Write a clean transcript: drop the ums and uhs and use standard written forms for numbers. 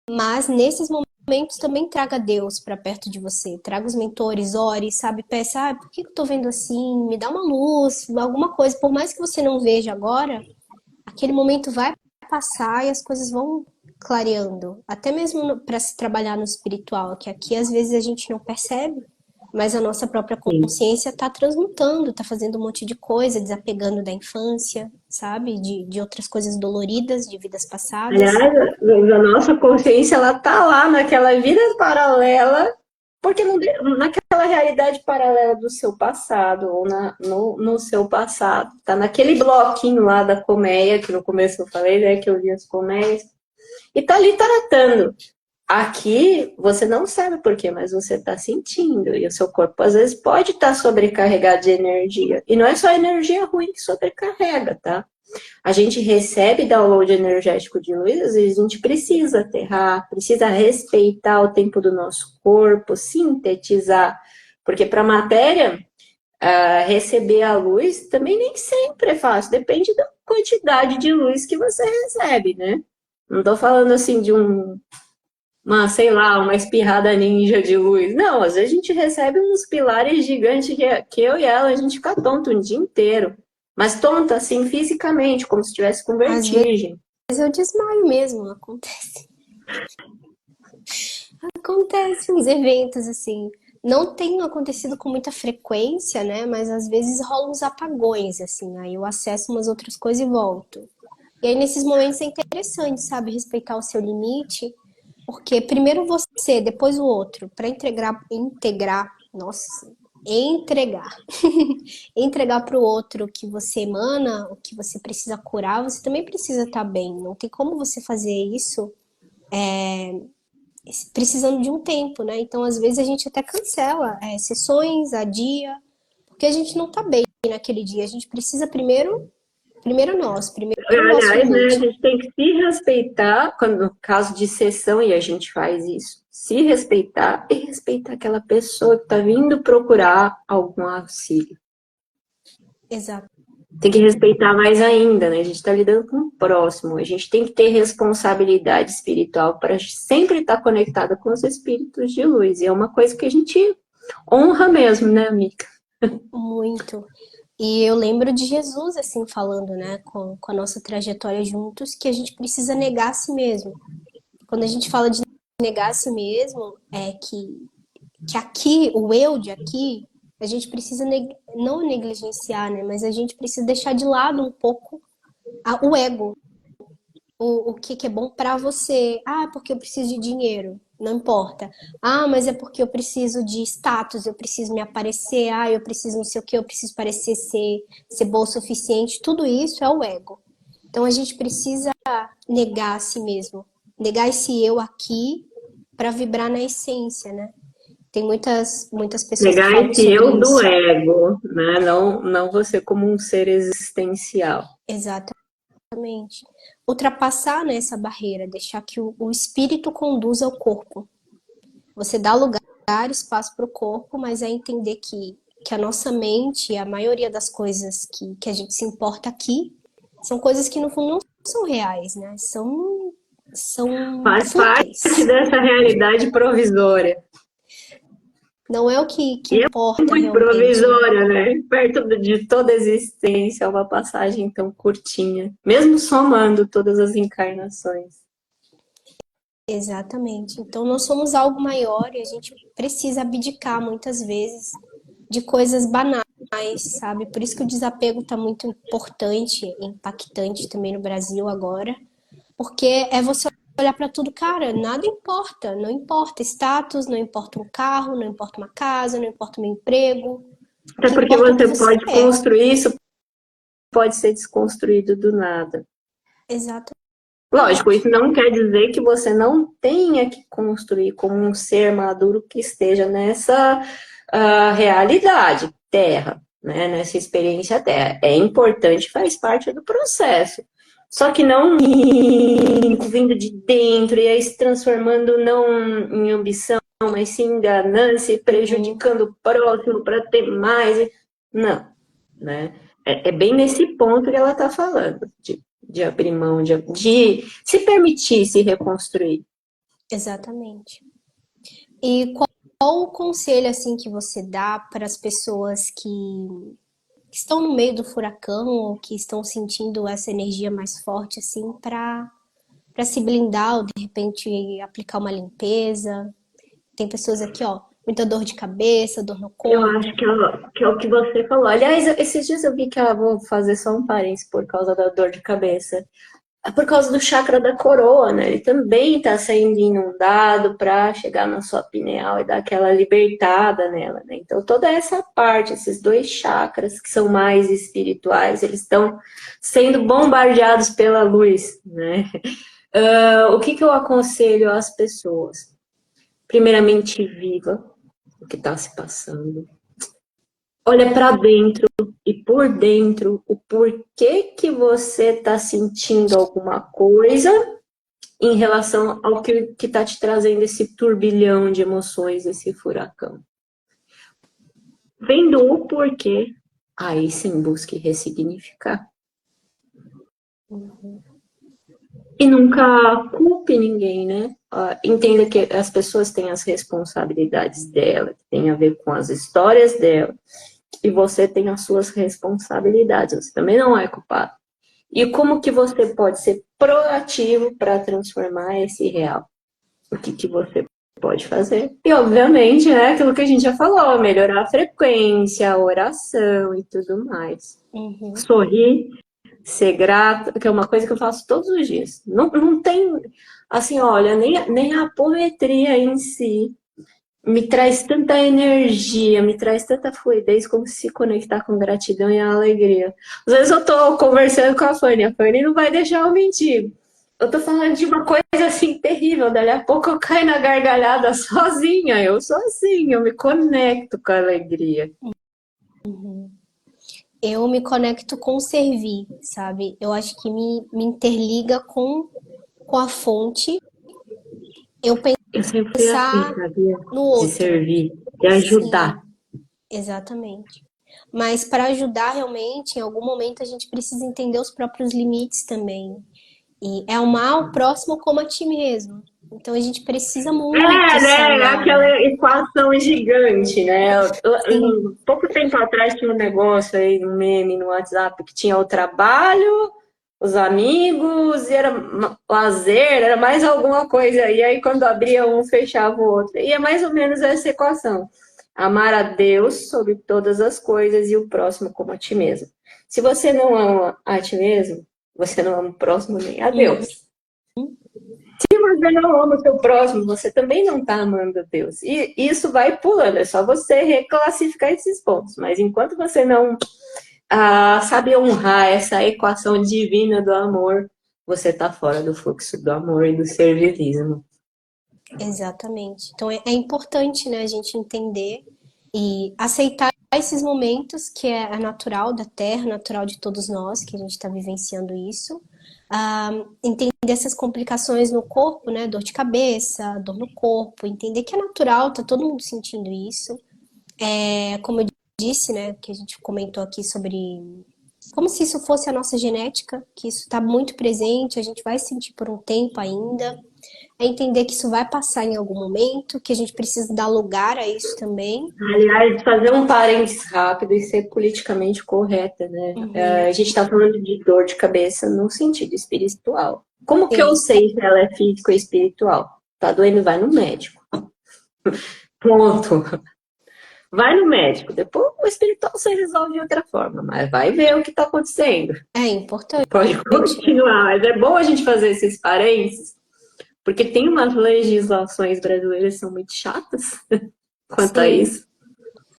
Mas nesses momentos também traga Deus para perto de você. Traga os mentores, ore, sabe? Peça, por que eu tô vendo assim? Me dá uma luz, alguma coisa. Por mais que você não veja agora, aquele momento vai passar e as coisas vão clareando. Até mesmo para se trabalhar no espiritual, que aqui às vezes a gente não percebe, mas a nossa própria Sim. consciência está transmutando, está fazendo um monte de coisa, desapegando da infância, sabe? De outras coisas doloridas, de vidas passadas. Aliás, a nossa consciência, ela tá lá naquela vida paralela, porque naquela realidade paralela do seu passado, ou no seu passado. Tá naquele bloquinho lá da colmeia, que no começo eu falei, né, que eu vi as colmeias, e tá ali tratando. Aqui, você não sabe por quê, mas você está sentindo. E o seu corpo, às vezes, pode estar sobrecarregado de energia. E não é só energia ruim que sobrecarrega, tá? A gente recebe download energético de luz, às vezes a gente precisa aterrar, precisa respeitar o tempo do nosso corpo, sintetizar. Porque para a matéria, receber a luz também nem sempre é fácil, depende da quantidade de luz que você recebe, né? Não estou falando assim de sei lá, uma espirrada ninja de luz. Não, às vezes a gente recebe uns pilares gigantes que eu e ela, a gente fica tonto um dia inteiro. Mas tonta, assim, fisicamente, como se estivesse com Às vezes vertigem. eu desmaio mesmo, acontece. Acontece uns eventos assim. Não tem acontecido com muita frequência, né? Mas às vezes rolam uns apagões, assim. Aí eu acesso umas outras coisas e volto. E aí nesses momentos é interessante, sabe? Respeitar o seu limite. Porque primeiro você, depois o outro. Para nossa, entregar. Entregar para o outro o que você emana, o que você precisa curar, você também precisa estar bem. Não tem como você fazer isso precisando de um tempo, né? Então, às vezes, a gente até cancela sessões, adia, porque a gente não tá bem naquele dia. A gente precisa primeiro nós, primeiro o nosso Aliás, né, a limite. gente tem que se respeitar, quando, no caso de sessão, e a gente faz isso, se respeitar e respeitar aquela pessoa que está vindo procurar algum auxílio. Exato. Tem que respeitar mais ainda, né? A gente está lidando com o próximo. A gente tem que ter responsabilidade espiritual para sempre estar conectada com os espíritos de luz. E é uma coisa que a gente honra mesmo, né, amiga? Muito. E eu lembro de Jesus, assim, falando, né, com a nossa trajetória juntos, que a gente precisa negar a si mesmo. Quando a gente fala de negar a si mesmo, é que aqui, o eu de aqui, a gente precisa não negligenciar, né? Mas a gente precisa deixar de lado um pouco o ego. O que é bom para você. Ah, porque eu preciso de dinheiro. Não importa. Ah, mas é porque eu preciso de status, eu preciso me aparecer. Ah, eu preciso não sei o que, eu preciso parecer ser boa o suficiente. Tudo isso é o ego. Então a gente precisa negar a si mesmo. Negar esse eu aqui para vibrar na essência, né? Tem muitas pessoas que Negar falam esse sobre eu do isso. ego, né? Não você como um ser existencial. Exatamente. Ultrapassar, né, essa barreira, deixar que o espírito conduza o corpo. Você dá lugar, espaço para o corpo, mas é entender que a nossa mente, a maioria das coisas que a gente se importa aqui, são coisas que no fundo não são reais, né? São Faz parte fúteis. dessa realidade provisória. Não é o que E é importa muito realmente, né? provisória, né? Perto de toda a existência, é uma passagem tão curtinha, mesmo somando todas as encarnações. Exatamente. Então nós somos algo maior e a gente precisa abdicar muitas vezes de coisas banais, sabe? Por isso que o desapego está muito importante, impactante também no Brasil agora, porque é você olhar para tudo, cara, nada importa, não importa status, não importa um carro, não importa uma casa, não importa um emprego, o Até que porque importa é o que você você pode é. construir isso, pode ser desconstruído do nada. Lógico, isso Exatamente. não quer dizer que você não tenha que construir como um ser maduro que esteja nessa realidade, terra, né? Nessa experiência terra. É importante, faz parte do processo. Só que não vindo de dentro e aí se transformando não em ambição, mas sim em ganância, Hum, prejudicando o próximo para ter mais. Não, né? É bem nesse ponto que ela está falando, de abrir mão, de se permitir se reconstruir. Exatamente. E qual o conselho assim que você dá para as pessoas que estão no meio do furacão ou que estão sentindo essa energia mais forte assim para se blindar ou de repente aplicar uma limpeza? Tem pessoas aqui, ó, muita dor de cabeça, dor no Eu acho corpo. que é o que você falou. Aliás, esses dias eu vi que vou fazer só um parênteses por causa da dor de cabeça. É por causa do chakra da coroa, né? Ele também está sendo inundado para chegar na sua pineal e dar aquela libertada nela, né? Então, toda essa parte, esses dois chakras que são mais espirituais, eles estão sendo bombardeados pela luz, né? O que eu aconselho às pessoas? Primeiramente, viva o que está se passando. Olha para dentro e por dentro o porquê que você está sentindo alguma coisa em relação ao que está te trazendo esse turbilhão de emoções, esse furacão. Vendo o porquê, aí sim busque ressignificar. E nunca culpe ninguém, né? Entenda que as pessoas têm as responsabilidades dela, que tem a ver com as histórias dela, e você tem as suas responsabilidades, você também não é culpado. E como que você pode ser proativo para transformar esse real? O que você pode fazer? E, obviamente, né, aquilo que a gente já falou, melhorar a frequência, a oração e tudo mais. Uhum. Sorrir, ser grato, que é uma coisa que eu faço todos os dias. Não tem, assim, olha, nem a apometria em si me traz tanta energia, me traz tanta fluidez como se conectar com gratidão e alegria. Às vezes eu tô conversando com a Fanny não vai deixar eu mentir. Eu tô falando de uma coisa assim terrível, dali a pouco eu caio na gargalhada sozinha. Eu sou assim, eu me conecto com a alegria. Eu me conecto com o servir, sabe? Eu acho que me interliga com a fonte. Eu Eu sempre fui assim, pensar sabia? no De outro. servir, de Sim, ajudar. exatamente. Mas para ajudar realmente, em algum momento a gente precisa entender os próprios limites também. E é amar o próximo como a ti mesmo. Então a gente precisa muito É, se né? amar, né? Aquela equação gigante, né? Sim, Pouco tempo atrás tinha um negócio aí, um meme no WhatsApp, que tinha o trabalho, os amigos, e era lazer, era mais alguma coisa. E aí, quando abria um, fechava o outro. E é mais ou menos essa equação. Amar a Deus sobre todas as coisas e o próximo como a ti mesmo. Se você não ama a ti mesmo, você não ama o próximo nem a Deus. Se você não ama o seu próximo, você também não está amando a Deus. E isso vai pulando, é só você reclassificar esses pontos. Mas enquanto você não sabe honrar essa equação divina do amor, você está fora do fluxo do amor e do servilismo. exatamente. Então é importante, né, a gente entender e aceitar esses momentos que é natural da Terra, natural de todos nós, que a gente está vivenciando isso. Entender essas complicações no corpo, né? Dor de cabeça, dor no corpo, entender que é natural, tá todo mundo sentindo isso. Como eu disse, né, que a gente comentou aqui sobre como se isso fosse a nossa genética, que isso está muito presente, a gente vai sentir por um tempo ainda. É entender que isso vai passar em algum momento, que a gente precisa dar lugar a isso também. Aliás, fazer um parênteses rápido e ser politicamente correta, né? A gente está falando de dor de cabeça no sentido espiritual. Como que eu Sim, sei se ela é física ou espiritual? Tá doendo, vai no médico. Ponto. Vai no médico. Depois o espiritual você resolve de outra forma, mas vai ver o que está acontecendo. é importante, Pode né? continuar, mas é bom a gente fazer esses parênteses, porque tem umas legislações brasileiras que são muito chatas quanto a Sim, isso.